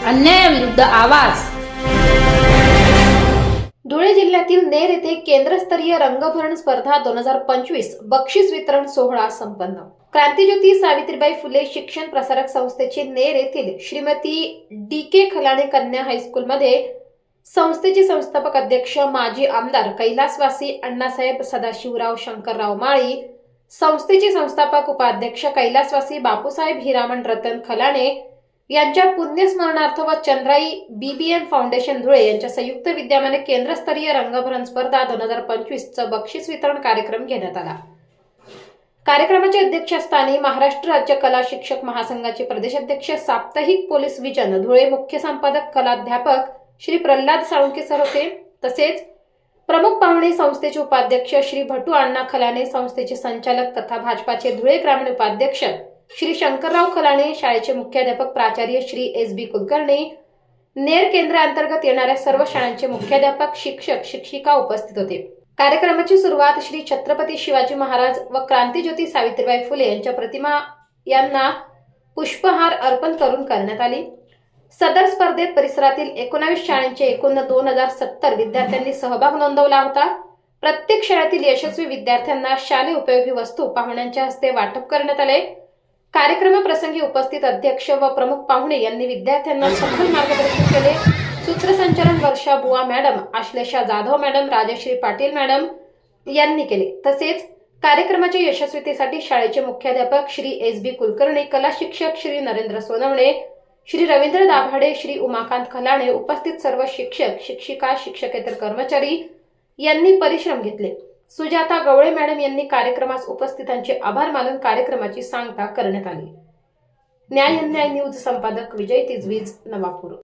अन्यायाविरुद्ध आवाज. धुळे जिल्ह्यातील नेर येथे केंद्रस्तरीय रंगभरण स्पर्धा 2025 बक्षीस वितरण सोहळा संपन्न. क्रांतिज्योती सावित्रीबाई फुले शिक्षण प्रसारक संस्थेचे नेर येथील श्रीमती डी.के. खलाणे कन्या हायस्कूलमध्ये संस्थेचे संस्थापक अध्यक्ष माजी आमदार कैलासवासी अण्णासाहेब सदाशिवराव शंकरराव माळी, संस्थेचे संस्थापक उपाध्यक्ष कैलासवासी बापूसाहेब हिरामण रतन खलाणे यांच्या पुण्यस्मरणार्थ व चंद्राई BBM फाउंडेशन धुळे यांच्या संयुक्त विद्यमाने केंद्रस्तरीय रंगभरण स्पर्धा 2025 चा बक्षीस वितरण कार्यक्रम घेण्यात आला. कार्यक्रमाच्या अध्यक्षस्थानी महाराष्ट्र राज्य कला शिक्षक महासंघाचे प्रदेशाध्यक्ष साप्ताहिक पोलीस विजन धुळे मुख्य संपादक कलाध्यापक श्री प्रल्हाद साळुंके सर होते. तसेच प्रमुख पाहुणे संस्थेचे उपाध्यक्ष श्री भटू अण्णा खलाणे, संस्थेचे संचालक तथा भाजपाचे धुळे ग्रामीण उपाध्यक्ष श्री शंकरराव खलाणे, शाळेचे मुख्याध्यापक प्राचार्य श्री SB कुलकर्णी, नेर केंद्रांतर्गत येणाऱ्या सर्व शाळांचे मुख्याध्यापक, शिक्षक, शिक्षिका उपस्थित होते. कार्यक्रमाची सुरुवात श्री छत्रपती शिवाजी महाराज व क्रांतिज्योती सावित्रीबाई फुले यांच्या प्रतिमा यांना पुष्पहार अर्पण करून करण्यात आली. सदर स्पर्धेत परिसरातील 19 शाळांचे एकूण 2070 विद्यार्थ्यांनी सहभाग नोंदवला होता. प्रत्येक शाळेतील यशस्वी विद्यार्थ्यांना शालेय उपयोगी वस्तू पाहुण्यांच्या हस्ते वाटप करण्यात आले. कार्यक्रमाप्रसंगी उपस्थित अध्यक्ष व प्रमुख पाहुणे यांनी विद्यार्थ्यांना सखोल मार्गदर्शन केले. सूत्रसंचालन Varsha Buva madam, Ashlesha Jadhav madam, Rajshri Patil madam यांनी केले. तसेच कार्यक्रमाच्या यशस्वीतेसाठी शाळेचे मुख्याध्यापक श्री SB कुलकर्णी, कला शिक्षक श्री नरेंद्र सोनवणे, श्री रवींद्र दाभाडे, श्री उमाकांत खलाणे, उपस्थित सर्व शिक्षक, शिक्षिका, शिक्षकेतर कर्मचारी यांनी परिश्रम घेतले. सुजाता गवळे मॅडम यांनी कार्यक्रमास उपस्थितांचे आभार मानून कार्यक्रमाची सांगता करण्यात आली. न्याय अन्याय न्यूज संपादक विजय तिजवीज, नवापूर.